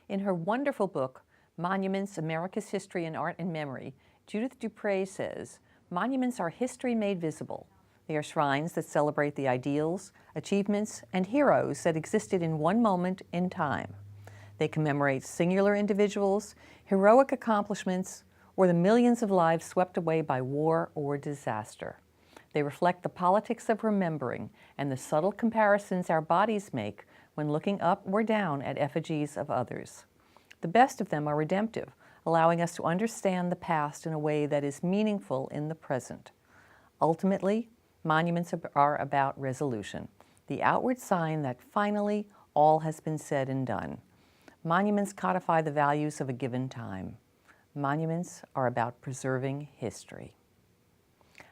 In her wonderful book, Monuments, America's History in Art and Memory, Judith Dupre says, monuments are history made visible. They are shrines that celebrate the ideals, achievements, and heroes that existed in one moment in time. They commemorate singular individuals, heroic accomplishments, or the millions of lives swept away by war or disaster. They reflect the politics of remembering and the subtle comparisons our bodies make when looking up or down at effigies of others. The best of them are redemptive, allowing us to understand the past in a way that is meaningful in the present. Ultimately, monuments are about resolution, the outward sign that finally all has been said and done. Monuments codify the values of a given time. Monuments are about preserving history.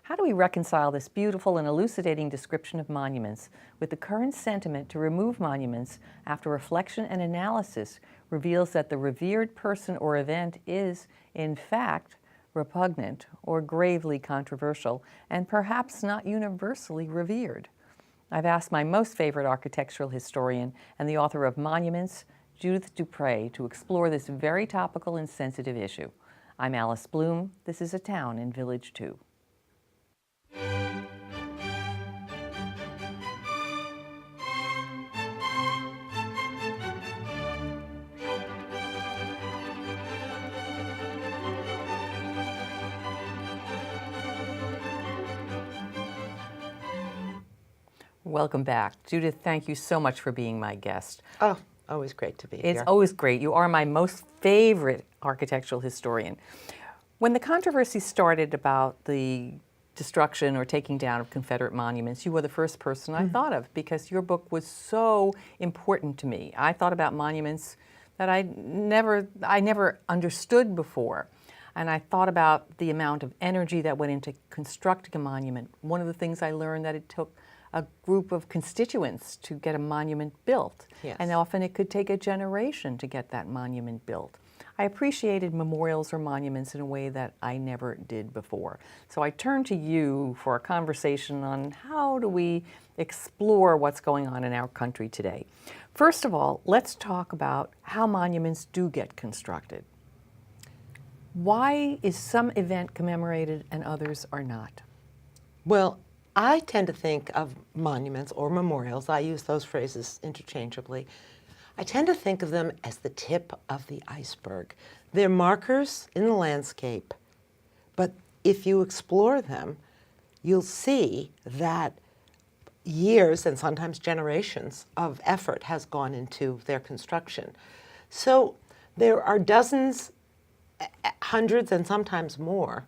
How do we reconcile this beautiful and elucidating description of monuments with the current sentiment to remove monuments after reflection and analysis reveals that the revered person or event is, in fact, repugnant or gravely controversial and perhaps not universally revered? I've asked my most favorite architectural historian and the author of Monuments, Judith Dupre, to explore this very topical and sensitive issue. I'm Alice Bloom. This is A Town in Village 2. Welcome back. Judith, thank you so much for being my guest. Oh, always great to be here. It's always great. You are my most favorite architectural historian. When the controversy started about the destruction or taking down of Confederate monuments, you were the first person I thought of because your book was so important to me. I thought about monuments that I never understood before. And I thought about the amount of energy that went into constructing a monument. One of the things I learned that it took a group of constituents to get a monument built. Yes. And often it could take a generation to get that monument built. I appreciated memorials or monuments in a way that I never did before. So I turned to you for a conversation on how do we explore what's going on in our country today. First of all, let's talk about how monuments do get constructed. Why is some event commemorated and others are not? Well, I tend to think of monuments or memorials, I use those phrases interchangeably. I tend to think of them as the tip of the iceberg. They're markers in the landscape, but if you explore them, you'll see that years and sometimes generations of effort has gone into their construction. So there are dozens, hundreds, and sometimes more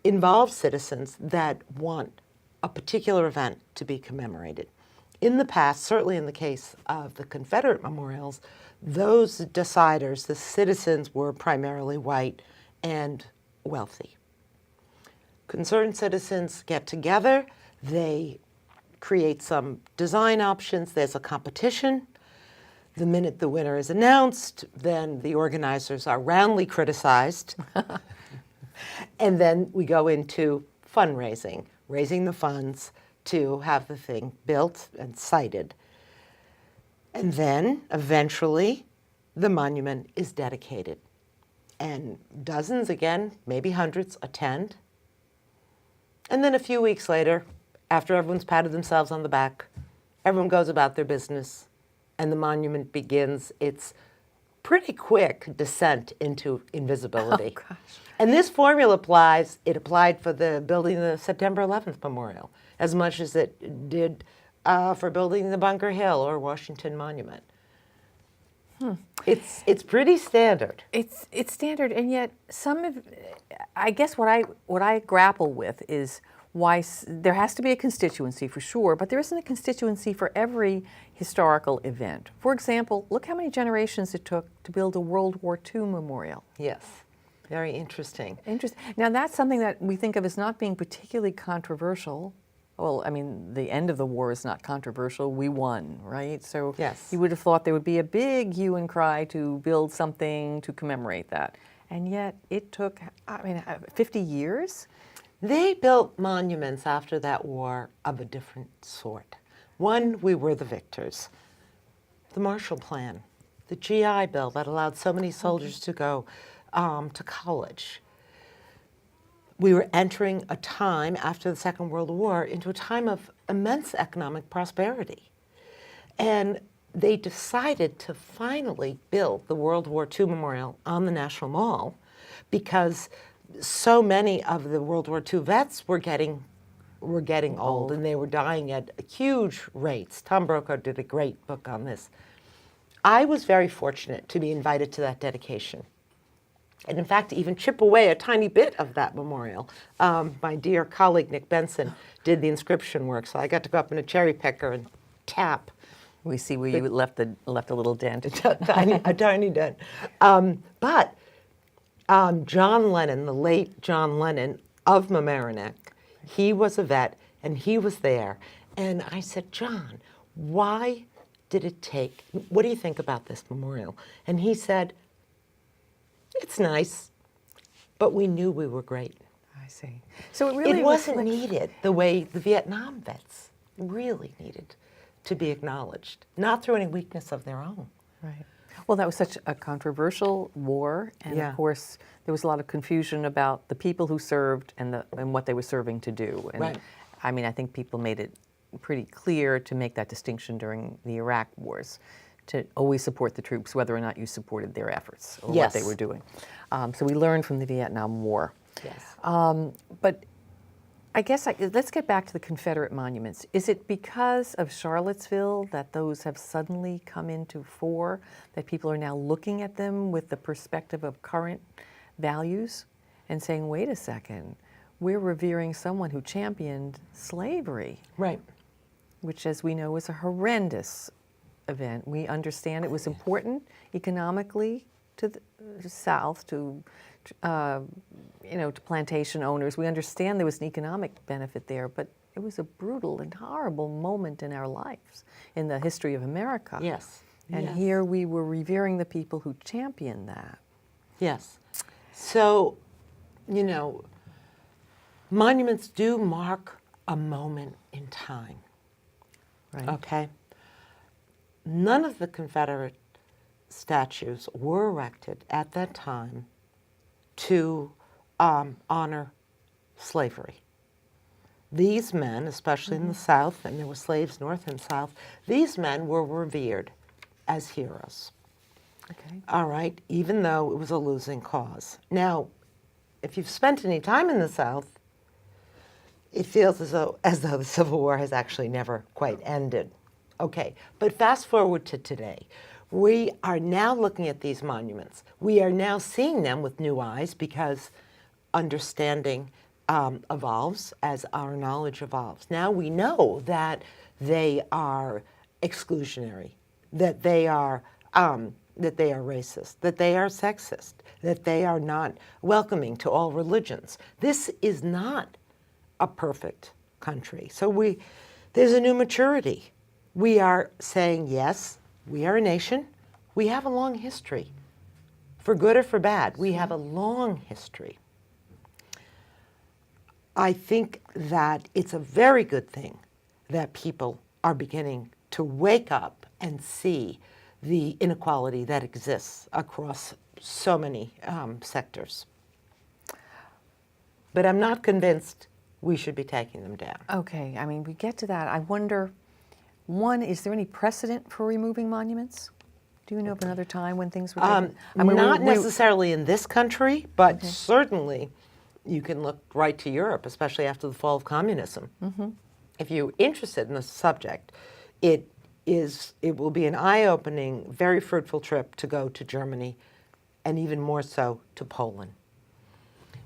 involved citizens that want a particular event to be commemorated. In the past, certainly in the case of the Confederate memorials, those deciders, the citizens, were primarily white and wealthy. Concerned citizens get together, they create some design options, there's a competition. The minute the winner is announced, then the organizers are roundly criticized. And then we go into fundraising, raising the funds to have the thing built and sited. And then, eventually, the monument is dedicated. And dozens, again, maybe hundreds, attend. And then a few weeks later, after everyone's patted themselves on the back, everyone goes about their business, and the monument begins its pretty quick descent into invisibility. Oh, gosh. And this formula applies, it applied for the building the September 11th Memorial, as much as it did for building the Bunker Hill or Washington Monument. It's pretty standard. It's standard, and yet I guess what I grapple with is why there has to be a constituency for sure, but there isn't a constituency for every historical event. For example, look how many generations it took to build a World War II memorial. Yes, very interesting. Now that's something that we think of as not being particularly controversial. Well, I mean, the end of the war is not controversial. We won, right? So yes. You would have thought there would be a big hue and cry to build something to commemorate that. And yet it took, 50 years? They built monuments after that war of a different sort. One, we were the victors. The Marshall Plan. the GI Bill that allowed so many soldiers to go to college. We were entering a time after the Second World War into a time of immense economic prosperity. And they decided to finally build the World War II Memorial on the National Mall because so many of the World War II vets were getting old and they were dying at huge rates. Tom Brokaw did a great book on this. I was very fortunate to be invited to that dedication. And in fact, even chip away a tiny bit of that memorial. My dear colleague, Nick Benson, did the inscription work, so I got to go up in a cherry picker and tap. We see where you left a little dent. a tiny dent. But John Lennon, the late John Lennon of Mamaroneck, he was a vet, and he was there. And I said, John, why did it take, what do you think about this memorial? And he said, it's nice, but we knew we were great. I see. So it really wasn't needed the way the Vietnam vets really needed to be acknowledged, not through any weakness of their own. Right. Well, that was such a controversial war, and of course, there was a lot of confusion about the people who served and what they were serving to do. And right. I mean, I think people made it pretty clear to make that distinction during the Iraq wars, to always support the troops, whether or not you supported their efforts or what they were doing. So we learned from the Vietnam War. Yes. But I guess let's get back to the Confederate monuments. Is it because of Charlottesville that those have suddenly come into fore, that people are now looking at them with the perspective of current values and saying, wait a second, we're revering someone who championed slavery? Right. Which, as we know, was a horrendous event. We understand it was important economically to the South, to plantation owners. We understand there was an economic benefit there, but it was a brutal and horrible moment in our lives, in the history of America. Yes. And here we were revering the people who championed that. Yes. So, monuments do mark a moment in time. Right. Okay? None of the Confederate statues were erected at that time to honor slavery. These men, especially in the South, and there were slaves north and south, these men were revered as heroes. Okay. All right, even though it was a losing cause. Now, if you've spent any time in the South, it feels as though the Civil War has actually never quite ended. Okay, but fast forward to today. We are now looking at these monuments. We are now seeing them with new eyes because understanding evolves as our knowledge evolves. Now we know that they are exclusionary, that they are racist, that they are sexist, that they are not welcoming to all religions. This is not a perfect country. So there's a new maturity. We are saying, yes, we are a nation. We have a long history. For good or for bad, we have a long history. I think that it's a very good thing that people are beginning to wake up and see the inequality that exists across so many sectors. But I'm not convinced we should be taking them down. Okay, I mean, we get to that. I wonder, one, is there any precedent for removing monuments? Do you know of another time when things were taken? Not necessarily in this country, but certainly you can look right to Europe, especially after the fall of communism. Mm-hmm. If you're interested in the subject, it will be an eye-opening, very fruitful trip to go to Germany, and even more so to Poland,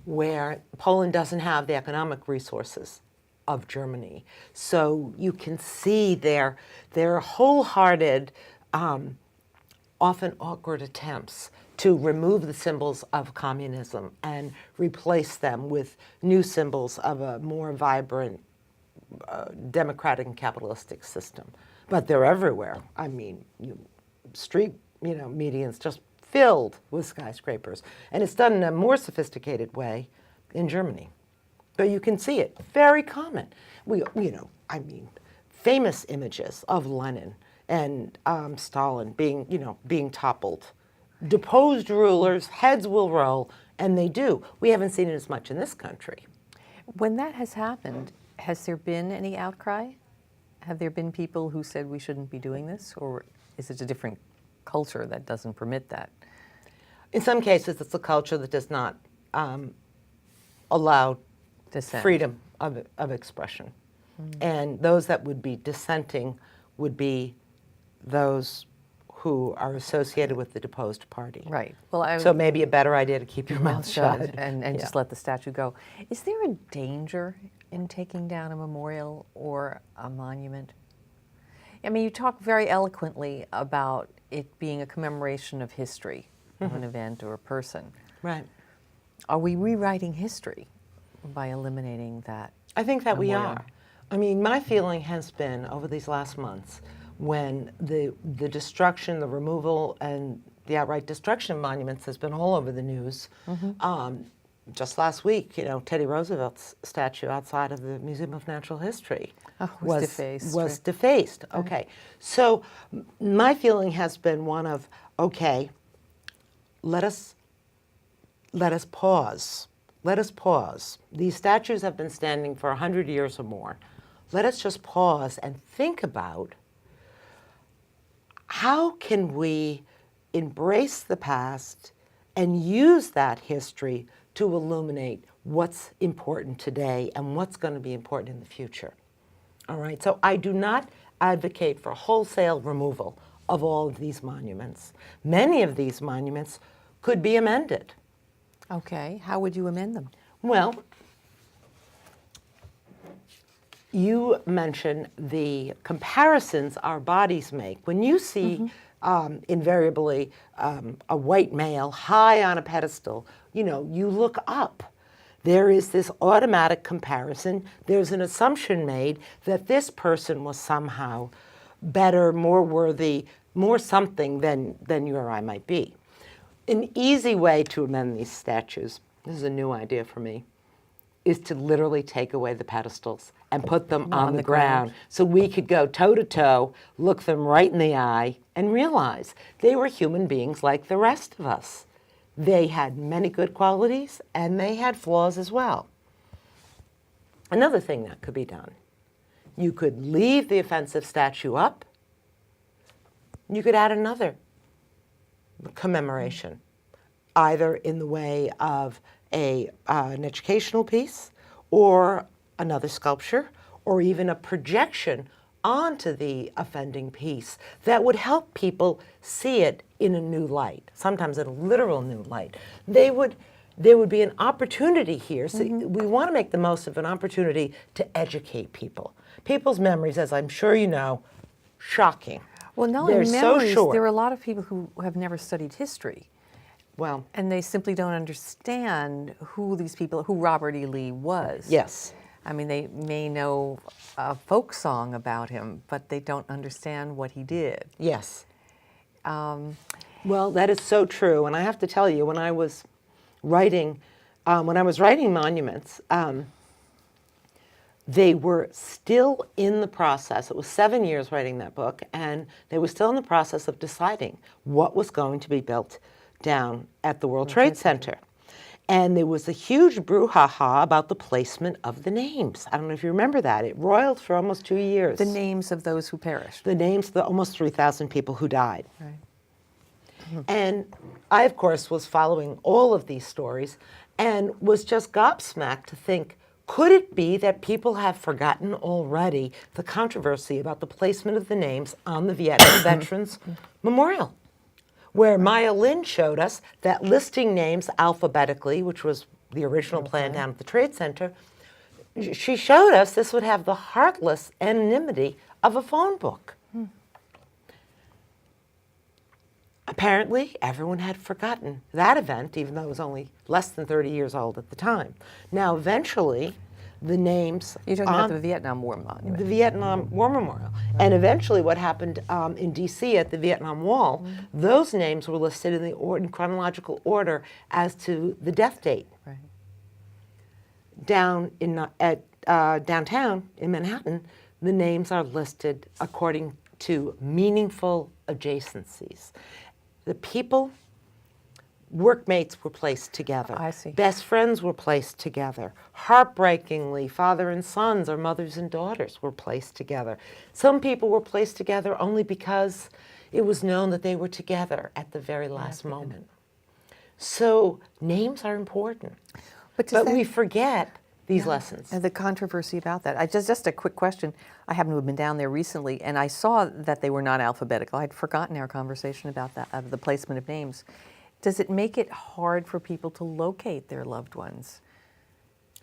where Poland doesn't have the economic resources of Germany. So you can see their wholehearted, often awkward attempts to remove the symbols of communism and replace them with new symbols of a more vibrant, democratic and capitalistic system. But they're everywhere. I mean, street, medians just filled with skyscrapers. And it's done in a more sophisticated way in Germany. But you can see it, very common. Famous images of Lenin and Stalin being toppled. Deposed rulers, heads will roll, and they do. We haven't seen it as much in this country. When that has happened, has there been any outcry? Have there been people who said we shouldn't be doing this, or is it a different culture that doesn't permit that? In some cases, it's a culture that does not allow Dissent. freedom of expression. And those that would be dissenting would be those who are associated with the deposed party. Right. Well, So maybe a better idea to keep your mouth shut. and just let the statue go. Is there a danger in taking down a memorial or a monument? I mean, you talk very eloquently about it being a commemoration of history, of an event or a person. Right. Are we rewriting history by eliminating that? I think that we memorial? are. I mean, my feeling has been over these last months when the destruction, the removal, and the outright destruction of monuments has been all over the news. Just last week, Teddy Roosevelt's statue outside of the Museum of Natural History was defaced. Was defaced. Okay. So my feeling has been one of, okay, let us pause. Let us pause. These statues have been standing for 100 years or more. Let us just pause and think about how can we embrace the past and use that history to illuminate what's important today and what's going to be important in the future. All right, so I do not advocate for wholesale removal of all of these monuments. Many of these monuments could be amended. Okay, how would you amend them? Well, you mentioned the comparisons our bodies make. When you see invariably a white male high on a pedestal, you look up. There is this automatic comparison. There's an assumption made that this person was somehow better, more worthy, more something than you or I might be. An easy way to amend these statues, this is a new idea for me, is to literally take away the pedestals and put them on the ground so we could go toe to toe, look them right in the eye, and realize they were human beings like the rest of us. They had many good qualities and they had flaws as well. Another thing that could be done, you could leave the offensive statue up, you could add another commemoration, either in the way of an educational piece or another sculpture or even a projection onto the offending piece that would help people see it in a new light, sometimes in a literal new light. There would be an opportunity here. So we want to make the most of an opportunity to educate people. People's memories, as I'm sure you know, shocking. Well, not They're only memories, so short. there are a lot of people who have never studied history. Well, And they simply don't understand who Robert E. Lee was. yes. I mean, they may know a folk song about him, but they don't understand what he did. Yes. Well, that is so true. And I have to tell you, when I was writing monuments, they were still in the process. It was 7 years writing that book, and they were still in the process of deciding what was going to be built down at the World Trade Center. And there was a huge brouhaha about the placement of the names. I don't know if you remember that. It roiled for almost 2 years. The names of those who perished. The names of the almost 3,000 people who died. Right. And I, of course, was following all of these stories and was just gobsmacked to think, could it be that people have forgotten already the controversy about the placement of the names on the Vietnam Veterans Memorial? Where Maya Lin showed us that listing names alphabetically, which was the original plan down at the Trade Center, she showed us this would have the heartless anonymity of a phone book. Apparently, everyone had forgotten that event, even though it was only less than 30 years old at the time. Now, eventually, the names You're talking about the Vietnam War Monument. the Vietnam War Memorial. And eventually what happened in D.C. at the Vietnam Wall, those names were listed in chronological order as to the death date. Right. Down in downtown in Manhattan, the names are listed according to meaningful adjacencies. The people, workmates were placed together. I see. Best friends were placed together. Heartbreakingly, father and sons or mothers and daughters were placed together. Some people were placed together only because it was known that they were together at the very last moment. So names are important, But but we forget these lessons. And the controversy about that. Just a quick question. I happen to have been down there recently, and I saw that they were not alphabetical. I'd forgotten our conversation about that, of the placement of names. Does it make it hard for people to locate their loved ones?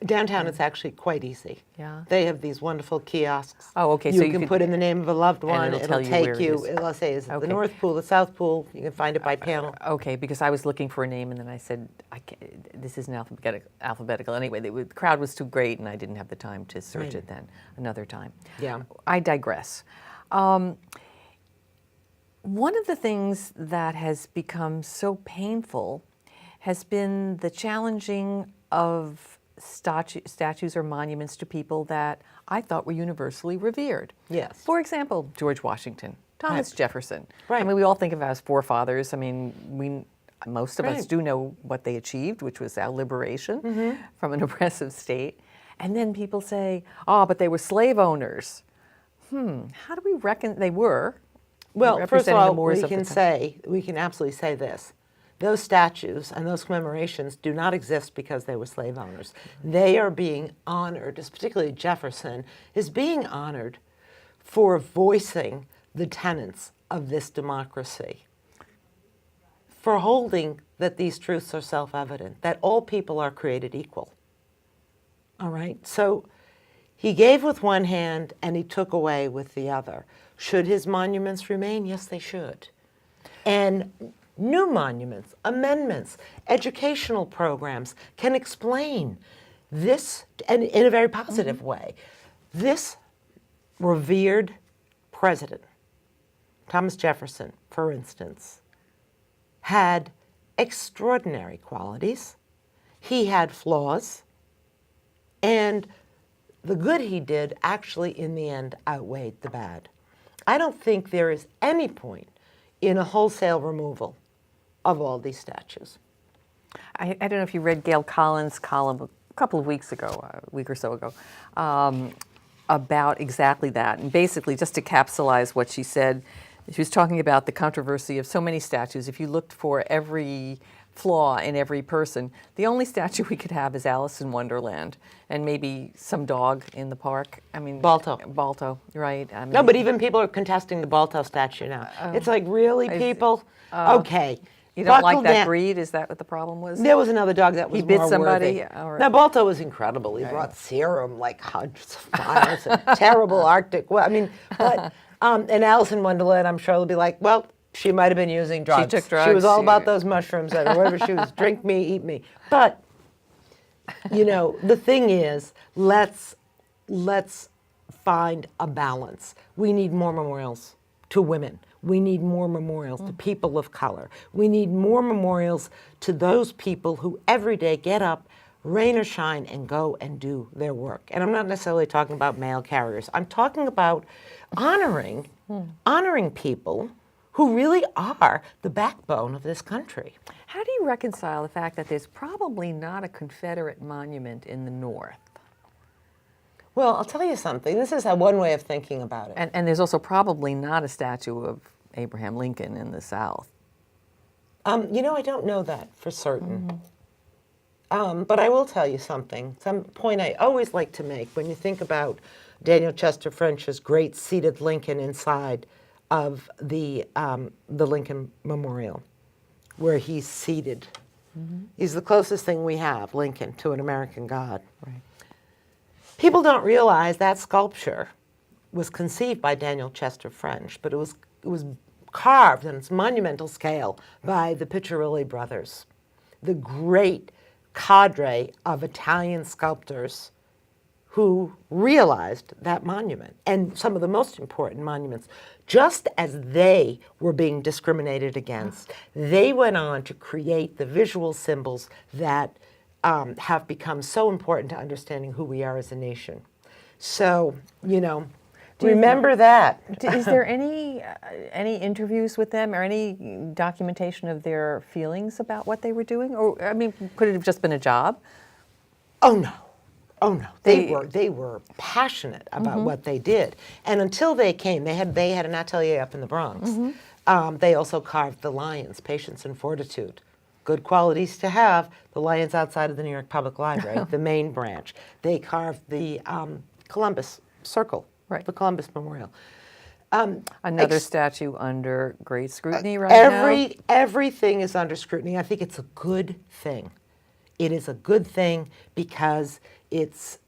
Downtown, it's actually quite easy. Yeah. They have these wonderful kiosks. Oh, okay, You so you can could- put in the name of a loved one. it'll tell you take where it you. is. It'll say, is it Okay. the North Pool, the South Pool? You can find it by panel. Okay, because I was looking for a name, and then I said, this isn't alphabetical. Anyway, the crowd was too great, and I didn't have the time to search it then, another time. Yeah. I digress. One of the things that has become so painful has been the challenging of statues or monuments to people that I thought were universally revered. Yes. For example, George Washington, Thomas Right. Jefferson. Right. I mean, we all think of as forefathers. I mean, most of us Right. do know what they achieved, which was our liberation Mm-hmm. from an oppressive state. And then people say, oh, but they were slave owners. How do we reckon they were? Well, first of representing the all, Moors we of the can time. we can absolutely say this. Those statues and those commemorations do not exist because they were slave owners. They are being honored, particularly Jefferson, is being honored for voicing the tenets of this democracy, for holding that these truths are self-evident, that all people are created equal. All right? So he gave with one hand and he took away with the other. Should his monuments remain? Yes, they should. And new monuments, amendments, educational programs can explain this, and in a very positive way. This revered president, Thomas Jefferson, for instance, had extraordinary qualities. He had flaws, and the good he did actually, in the end, outweighed the bad. I don't think there is any point in a wholesale removal of all these statues. I don't know if you read Gail Collins' column a couple of weeks ago, a week or so ago, about exactly that. And basically, just to capsulize what she said, she was talking about the controversy of so many statues. If you looked for every flaw in every person, the only statue we could have is Alice in Wonderland, and maybe some dog in the park. I mean, Balto. Balto, right? I mean, No, but even people are contesting the Balto statue now. It's like, really, people? Okay. you don't buckle like that down. breed? Is that what the problem was? There was another dog that was He bit more somebody, worthy. or- Now, Balto was incredible. He brought serum like hundreds of miles and terrible Arctic. Well, I mean, but, and Alice in Wonderland, I'm sure will be like, well, she might have been using drugs. took She drugs, was all she- about those mushrooms or whatever she was, drink me, eat me. But, you know, the thing is, let's find a balance. We need more memorials to women. We need more memorials to people of color. We need more memorials to those people who every day get up, rain or shine, and go and do their work. And I'm not necessarily talking about mail carriers. I'm talking about honoring people who really are the backbone of this country. How do you reconcile the fact that there's probably not a Confederate monument in the North? Well, I'll tell you something. This is one way of thinking about it. And there's also probably not a statue of Abraham Lincoln in the South. You know, I don't know that for certain. But I will tell you something. Some point I always like to make when you think about Daniel Chester French's great seated Lincoln inside of the Lincoln Memorial, where he's seated. He's the closest thing we have, Lincoln, to an American god. Right. People don't realize that sculpture was conceived by Daniel Chester French, but it was carved on its monumental scale by the Piccirilli brothers, the great cadre of Italian sculptors who realized that monument and some of the most important monuments. Just as they were being discriminated against, they went on to create the visual symbols that have become so important to understanding who we are as a nation. So, you know, Remember that. Is there any interviews with them or any documentation of their feelings about what they were doing? Or, I mean, could it have just been a job? Oh no. Oh no. They were passionate about what they did. And until they came, they had an atelier up in the Bronx. They also carved the lions, patience and fortitude. Good qualities to have. The lions outside of the New York Public Library, the main branch. They carved the Columbus Circle, Right. the Columbus Memorial. Another statue under great scrutiny right now? Everything is under scrutiny. I think it's a good thing. It is a good thing because it's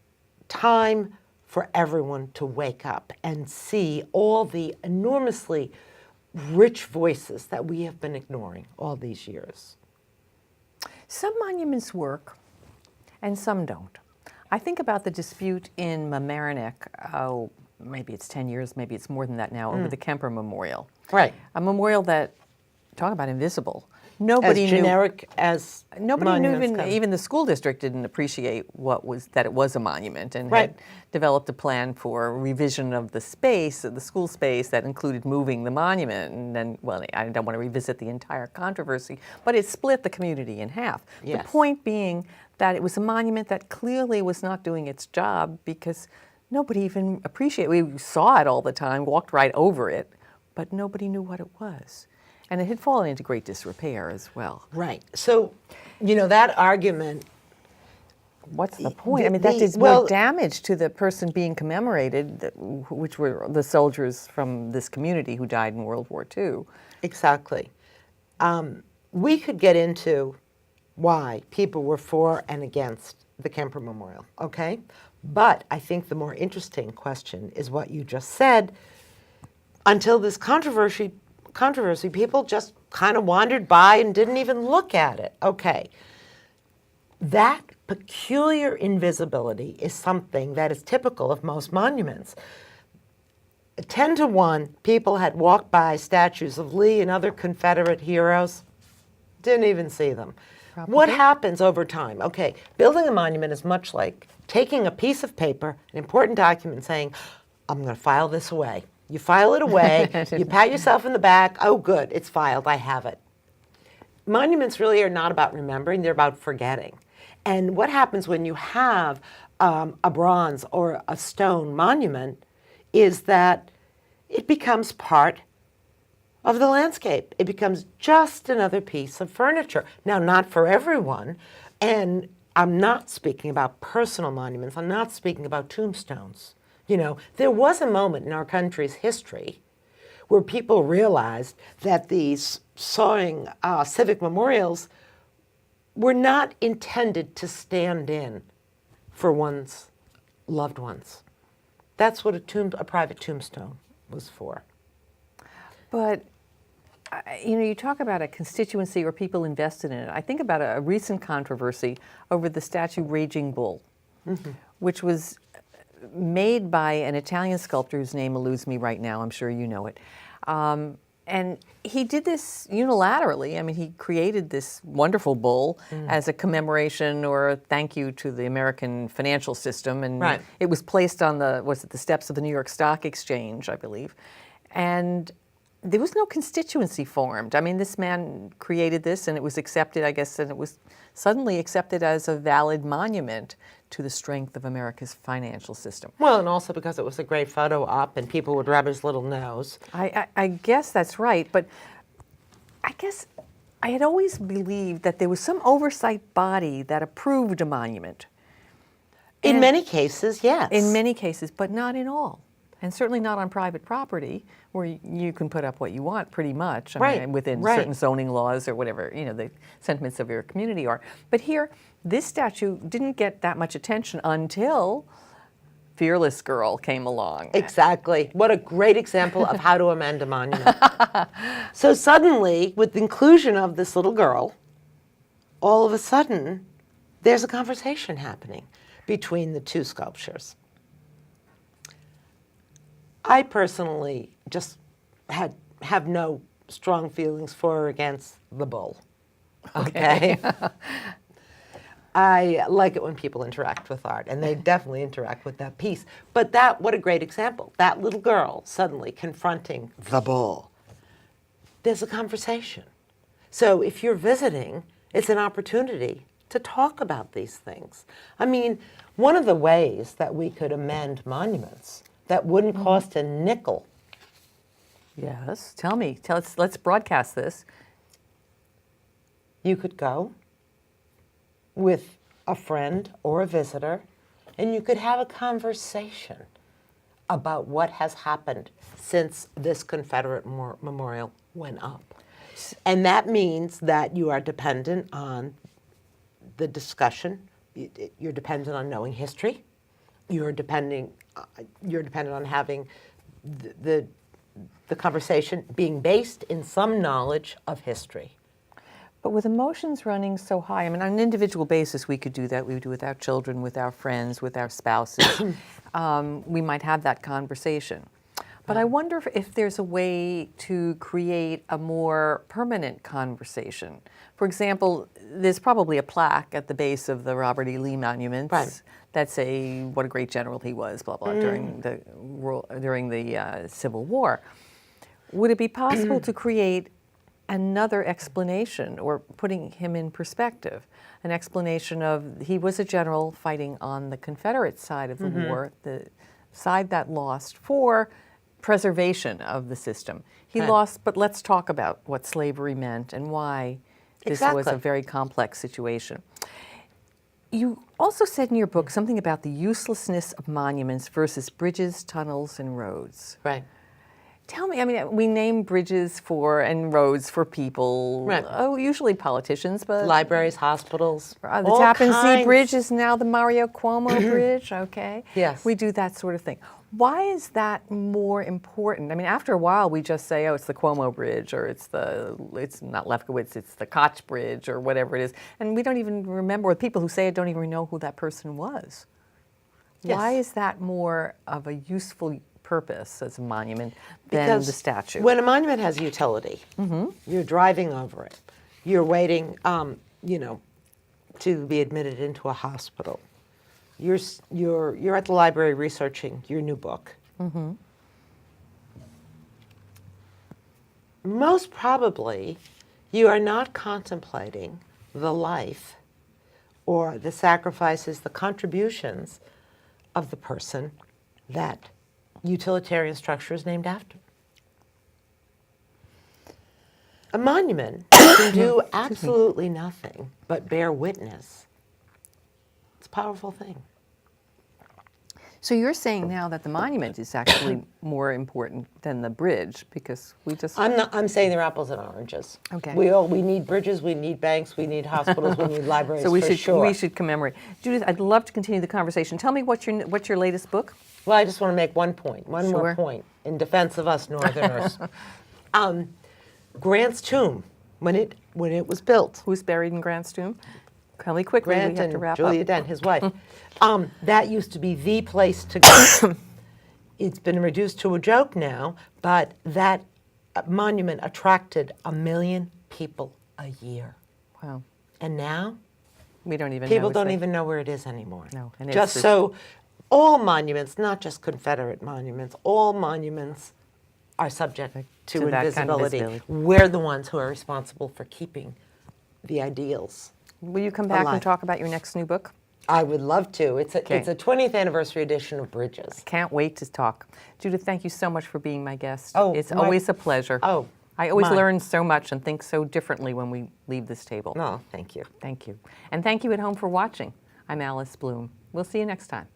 time for everyone to wake up and see all the enormously rich voices that we have been ignoring all these years. Some monuments work and some don't. I think about the dispute in Mamaroneck, maybe it's 10 years, maybe it's more than that now, over the Kemper Memorial. Right. A memorial that, talk about invisible. Nobody as generic as nobody knew, monuments even the school district didn't appreciate that it was a monument, and Right. had developed a plan for revision of the space, the school space, that included moving the monument. And then, well, I don't want to revisit the entire controversy, but it split the community in half. Yes. The point being that it was a monument that clearly was not doing its job because nobody even appreciated it. We saw it all the time, walked right over it, but nobody knew what it was. And it had fallen into great disrepair as well. Right. So, that argument. What's the point? I mean, that did more damage to the person being commemorated, which were the soldiers from this community who died in World War II. Exactly. We could get into why people were for and against the Kemper Memorial, okay? But I think the more interesting question is what you just said. Until this controversy, people just kind of wandered by and didn't even look at it. Okay. That peculiar invisibility is something that is typical of most monuments. 10 to 1, people had walked by statues of Lee and other Confederate heroes, didn't even see them. Probably. What happens over time? Okay, building a monument is much like taking a piece of paper, an important document, saying, I'm going to file this away. You file it away, you pat yourself in the back, oh good, it's filed, I have it. Monuments really are not about remembering, they're about forgetting. And what happens when you have a bronze or a stone monument is that it becomes part of the landscape. It becomes just another piece of furniture. Now, not for everyone, and I'm not speaking about personal monuments, I'm not speaking about tombstones. There was a moment in our country's history where people realized that these soaring civic memorials were not intended to stand in for one's loved ones. That's what a private tombstone was for. But, you talk about a constituency or people invested in it. I think about a recent controversy over the statue Raging Bull, which was made by an Italian sculptor whose name eludes me right now. I'm sure you know it. And he did this unilaterally. I mean, he created this wonderful bull as a commemoration or a thank you to the American financial system. And it was placed on the steps of the New York Stock Exchange, I believe. And there was no constituency formed. I mean, this man created this and it was accepted, I guess, and it was suddenly accepted as a valid monument to the strength of America's financial system. Well, and also because it was a great photo op and people would rub his little nose. I guess that's right, but I guess I had always believed that there was some oversight body that approved a monument. In many cases, yes. In many cases, but not in all. And certainly not on private property, where you can put up what you want pretty much, I mean, within certain zoning laws or whatever, the sentiments of your community are. But here, this statue didn't get that much attention until Fearless Girl came along. Exactly. What a great example of how to amend a monument. So suddenly, with the inclusion of this little girl, all of a sudden, there's a conversation happening between the two sculptures. I personally just have no strong feelings for or against the bull. Okay? I like it when people interact with art, and they definitely interact with that piece. But what a great example. That little girl suddenly confronting the bull. There's a conversation. So if you're visiting, it's an opportunity to talk about these things. I mean, one of the ways that we could amend monuments that wouldn't cost a nickel. Yes, tell me. Let's broadcast this. You could go with a friend or a visitor, and you could have a conversation about what has happened since this Confederate memorial went up. And that means that you are dependent on the discussion. You're dependent on knowing history. You're dependent on having the conversation being based in some knowledge of history. But with emotions running so high, I mean, on an individual basis, we could do that. We would do it with our children, with our friends, with our spouses. We might have that conversation. But I wonder if there's a way to create a more permanent conversation. For example, there's probably a plaque at the base of the Robert E. Lee monuments that say what a great general he was, blah, blah, during the Civil War. Would it be possible to create another explanation, or putting him in perspective, an explanation of he was a general fighting on the Confederate side of the war, the side that lost for preservation of the system. He lost, but let's talk about what slavery meant and why this was a very complex situation. You also said in your book something about the uselessness of monuments versus bridges, tunnels, and roads. Right. Tell me, I mean, we name bridges and roads for people, usually politicians, but... Libraries, hospitals, the Tappan Zee Bridge is now the Mario Cuomo Bridge, okay? Yes. We do that sort of thing. Why is that more important? I mean, after a while, we just say, oh, it's the Cuomo Bridge, or it's not Lefkowitz, it's the Koch Bridge, or whatever it is. And we don't even remember, or people who say it don't even know who that person was. Yes. Why is that more of a useful purpose as a monument than the statue? When a monument has utility, you're driving over it. You're waiting, to be admitted into a hospital. You're at the library researching your new book. Most probably, you are not contemplating the life or the sacrifices, the contributions of the person that utilitarian structure is named after. A monument can do absolutely nothing but bear witness. It's a powerful thing. So you're saying now that the monument is actually more important than the bridge, because we just... I'm saying they're apples and oranges. Okay. We need bridges, we need banks, we need hospitals, we need libraries, so we sure. should commemorate. Judith, I'd love to continue the conversation. Tell me what's your latest book? Well, I just want to make one more point in defense of us Northerners. Grant's tomb, when it was built. Who's buried in Grant's tomb? Tell me quickly, Grant we have to and wrap Julia up. Dent, his wife. That used to be the place to go. It's been reduced to a joke now, but that monument attracted 1 million people a year. Wow. And now, We don't even people know. don't even know where it is anymore. No. And Just so, all monuments, not just Confederate monuments, all monuments are subject to that kind of invisibility. visibility. We're the ones who are responsible for keeping the ideals. Will you come back alive. and talk about your next new book? I would love to. It's a 20th anniversary edition of Bridges. Can't wait to talk. Judith, thank you so much for being my guest. Oh, it's always a pleasure. Oh, I always mine. learn so much and think so differently when we leave this table. No, thank you. Thank you. And thank you at home for watching. I'm Alice Bloom. We'll see you next time.